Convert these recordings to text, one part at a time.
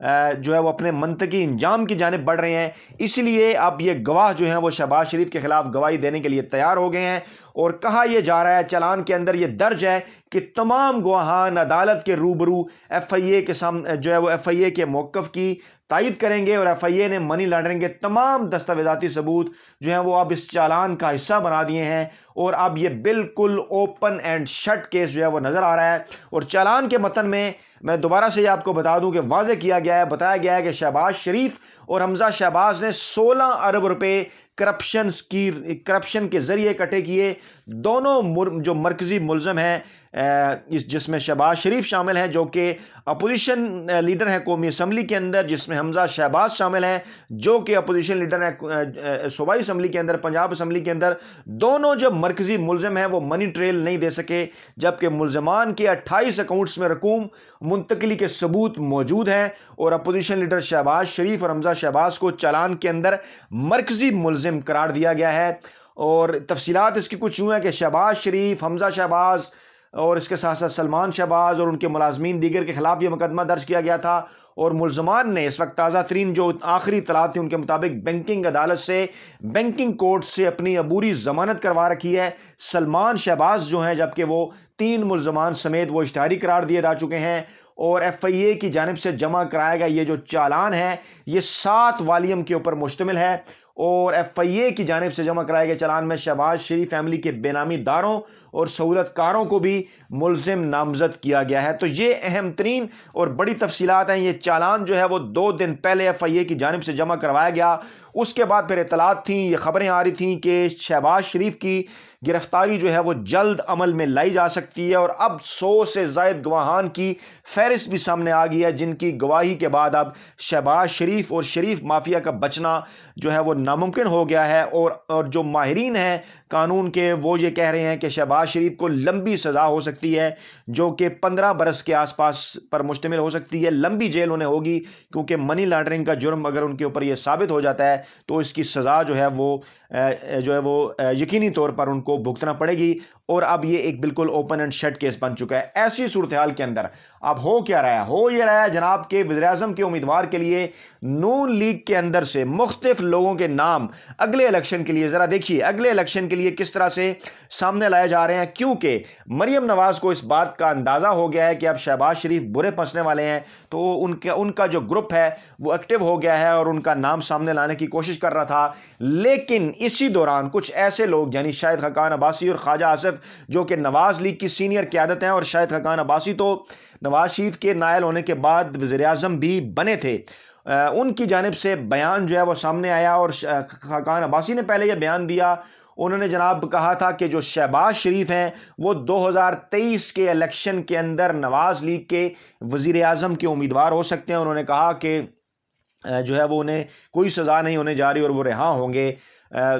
جو ہے وہ اپنے منطقی انجام کی جانب بڑھ رہے ہیں، اسی لیے اب یہ گواہ جو ہیں وہ شہباز شریف کے خلاف گواہی دینے کے لیے تیار ہو گئے ہیں، اور کہا یہ جا رہا ہے، چالان کے اندر یہ درج ہے کہ تمام گواہان عدالت کے روبرو ایف آئی اے کے سامنے جو ہے وہ ایف آئی اے کے موقف کی تائید کریں گے، اور ایف آئی اے نے منی لانڈرنگ کے تمام دستاویزاتی ثبوت جو ہیں وہ اب اس چالان کا حصہ بنا دیے ہیں، اور اب یہ بالکل اوپن اینڈ شٹ کیس جو ہے وہ نظر آ رہا ہے۔ اور چالان کے متن میں دوبارہ سے یہ آپ کو بتا دوں کہ واضح کیا گیا ہے، بتایا گیا ہے کہ شہباز شریف اور حمزہ شہباز نے 16 ارب روپے کرپشن کے ذریعے اکٹھے کیے۔ دونوں جو مرکزی ملزم ہیں، جس میں شہباز شریف شامل ہیں جو کہ اپوزیشن لیڈر ہیں قومی اسمبلی کے اندر، جس میں حمزہ شہباز شامل ہیں جو کہ اپوزیشن لیڈر ہیں صوبائی اسمبلی کے اندر، پنجاب اسمبلی کے اندر، دونوں جب مرکزی ملزم ہیں وہ منی ٹریل نہیں دے سکے، جبکہ ملزمان کے 28 اکاؤنٹس میں رقوم منتقلی کے ثبوت موجود ہیں، اور اپوزیشن لیڈر شہباز شریف اور حمزہ شہباز کو چالان کے اندر مرکزی ملزم قرار دیا گیا ہے۔ اور تفصیلات اس کی کچھ یوں ہیں کہ شہباز شریف، حمزہ شہباز اور اس کے ساتھ ساتھ سلمان شہباز اور ان کے ملازمین دیگر کے خلاف یہ مقدمہ درج کیا گیا تھا، اور ملزمان نے اس وقت تازہ ترین جو آخری اطلاعات تھی ان کے مطابق بینکنگ عدالت سے، بینکنگ کورٹ سے اپنی عبوری ضمانت کروا رکھی ہے۔ سلمان شہباز جو ہیں، جبکہ وہ 3 ملزمان سمیت وہ اشتہاری قرار دیے جا چکے ہیں، اور ایف آئی اے کی جانب سے جمع کرایا گیا یہ جو چالان ہے یہ 7 والیوم کے اوپر مشتمل ہے، اور ایف آئی اے کی جانب سے جمع کرائے گئے چالان میں شہباز شریف فیملی کے بے نامی داروں اور سہولت کاروں کو بھی ملزم نامزد کیا گیا ہے۔ تو یہ اہم ترین اور بڑی تفصیلات ہیں۔ یہ چالان جو ہے وہ 2 دن پہلے ایف آئی اے کی جانب سے جمع کروایا گیا، اس کے بعد پھر اطلاعات تھیں، یہ خبریں آ رہی تھیں کہ شہباز شریف کی گرفتاری جو ہے وہ جلد عمل میں لائی جا سکتی ہے، اور اب 100 سے زائد گواہان کی فہرست بھی سامنے آ گئی ہے، جن کی گواہی کے بعد اب شہباز شریف اور شریف مافیا کا بچنا جو ہے وہ ناممکن ہو گیا ہے۔ اور جو ماہرین ہیں قانون کے وہ یہ کہہ رہے ہیں کہ شہباز شریف کو لمبی سزا ہو سکتی ہے، جو کہ 15 برس کے آس پاس پر مشتمل ہو سکتی ہے، لمبی جیل انہیں ہوگی، کیونکہ منی لانڈرنگ کا جرم اگر ان کے اوپر یہ ثابت ہو جاتا ہے تو اس کی سزا جو ہے وہ یقینی طور پر ان کو بھگتنا پڑے گی، اور اب یہ ایک بالکل اوپن اینڈ شٹ کیس بن چکا ہے۔ ایسی صورتحال کے اندر اب ہو کیا رہا ہے؟ ہو یہ رہا ہے جناب کہ وزیر اعظم کے امیدوار کے لیے نون لیگ کے اندر سے مختلف لوگوں کے نام اگلے الیکشن کے لیے، ذرا دیکھیے اگلے الیکشن کے لیے کس طرح سے سامنے لائے جا رہے ہیں، کیونکہ مریم نواز کو اس بات کا اندازہ ہو گیا ہے کہ اب شہباز شریف برے پھنسنے والے ہیں، تو ان کا جو گروپ ہے وہ ایکٹیو ہو گیا ہے اور ان کا نام سامنے لانے کی کوشش کر رہا تھا۔ لیکن اسی دوران کچھ ایسے لوگ یعنی شاہد خاقان عباسی اور خواجہ آصف جو کہ نواز لیگ کی سینئر قیادت ہیں، اور شاہد خاقان عباسی تو نواز شریف کے نائل ہونے کے بعد وزیر اعظم بھی بنے تھے، ان کی جانب سے بیان جو ہے وہ سامنے آیا، اور خاقان عباسی نے پہلے یہ بیان دیا، انہوں نے جناب کہا تھا کہ جو شہباز شریف ہیں وہ 2023 کے الیکشن کے اندر نواز لیگ کے وزیر اعظم کے امیدوار ہو سکتے ہیں۔ انہوں نے کہا کہ جو ہے وہ انہیں کوئی سزا نہیں ہونے جا رہی اور وہ رہا ہوں گے،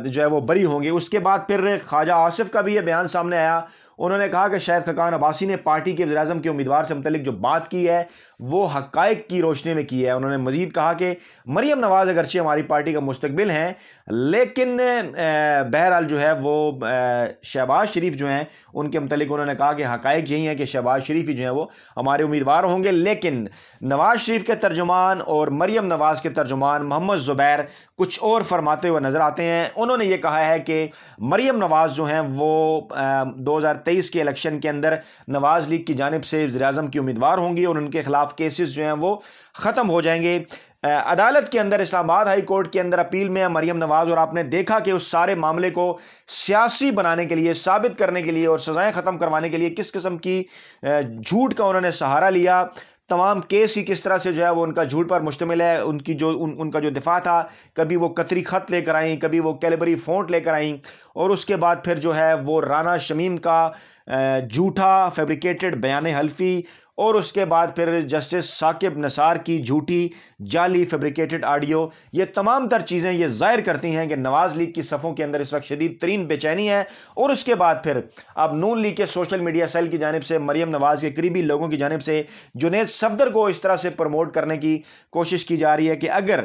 جو ہے وہ بری ہوں گے۔ اس کے بعد پھر خواجہ آصف کا بھی یہ بیان سامنے آیا، انہوں نے کہا کہ شاہد خاقان عباسی نے پارٹی کے وزیر اعظم کے امیدوار سے متعلق جو بات کی ہے وہ حقائق کی روشنی میں کی ہے۔ انہوں نے مزید کہا کہ مریم نواز اگرچہ ہماری پارٹی کا مستقبل ہیں، لیکن بہرحال جو ہے وہ شہباز شریف جو ہیں ان کے متعلق انہوں نے کہا کہ حقائق یہی ہیں کہ شہباز شریف ہی جو ہیں وہ ہمارے امیدوار ہوں گے۔ لیکن نواز شریف کے ترجمان اور مریم نواز کے ترجمان محمد زبیر کچھ اور فرماتے ہوئے نظر آتے ہیں۔ انہوں نے یہ کہا ہے کہ مریم نواز جو ہیں وہ 2023 کے الیکشن کے اندر نواز لیگ کی جانب سے وزیر اعظم کی امیدوار ہوں گی، اور ان کے خلاف کیسز جو ہیں وہ ختم ہو جائیں گے۔ عدالت کے اندر، اسلام آباد ہائی کورٹ کے اندر اپیل میں مریم نواز، اور آپ نے دیکھا کہ اس سارے معاملے کو سیاسی بنانے کے لیے، ثابت کرنے کے لیے اور سزائیں ختم کروانے کے لیے کس قسم کی جھوٹ کا انہوں نے سہارا لیا۔ تمام کیس ہی کس طرح سے جو ہے وہ ان کا جھوٹ پر مشتمل ہے۔ ان کا جو دفاع تھا، کبھی وہ قطری خط لے کر آئیں، کبھی وہ کیلیبری فونٹ لے کر آئیں، اور اس کے بعد پھر جو ہے وہ رانا شمیم کا جھوٹا فیبریکیٹڈ بیان حلفی، اور اس کے بعد پھر جسٹس ثاقب نثار کی جھوٹی جعلی فیبریکیٹڈ آڈیو، یہ تمام تر چیزیں یہ ظاہر کرتی ہیں کہ نواز لیگ کی صفوں کے اندر اس وقت شدید ترین بے چینی ہے۔ اور اس کے بعد پھر اب نون لیگ کے سوشل میڈیا سیل کی جانب سے مریم نواز کے قریبی لوگوں کی جانب سے جنید صفدر کو اس طرح سے پروموٹ کرنے کی کوشش کی جا رہی ہے کہ اگر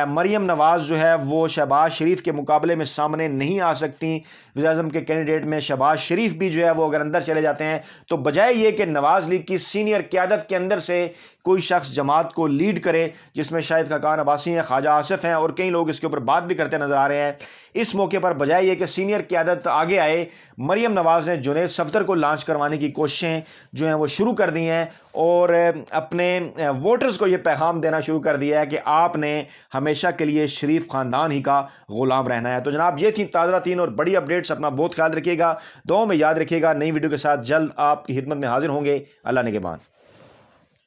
مریم نواز جو ہے وہ شہباز شریف کے مقابلے میں سامنے نہیں آ سکتی، وزیر اعظم کے کینڈیڈیٹ میں شہباز شریف بھی جو ہے وہ اگر اندر چلے جاتے ہیں، تو بجائے یہ کہ نواز لیگ کی سینئر قیادت کے اندر سے کوئی شخص جماعت کو لیڈ کرے، جس میں شاہد خاقان عباسی ہیں، خواجہ آصف ہیں اور کئی لوگ اس کے اوپر بات بھی کرتے نظر آ رہے ہیں۔ اس موقع پر بجائے یہ کہ سینئر قیادت آگے آئے، مریم نواز نے جنید صفدر کو لانچ کروانے کی کوششیں جو ہیں وہ شروع کر دی ہیں اور اپنے ووٹرز کو یہ پیغام دینا شروع کر دیا ہے کہ آپ نے ہمیشہ کے لیے شریف خاندان ہی کا غلام رہنا ہے۔ تو جناب یہ تھی تازہ ترین اور بڑی اپڈیٹس، اپنا بہت خیال رکھیے گا، دعاؤں میں یاد رکھیے گا۔ نئی ویڈیو کے ساتھ جلد آپ کی خدمت میں حاضر ہوں گے۔ اللہ نگہبان۔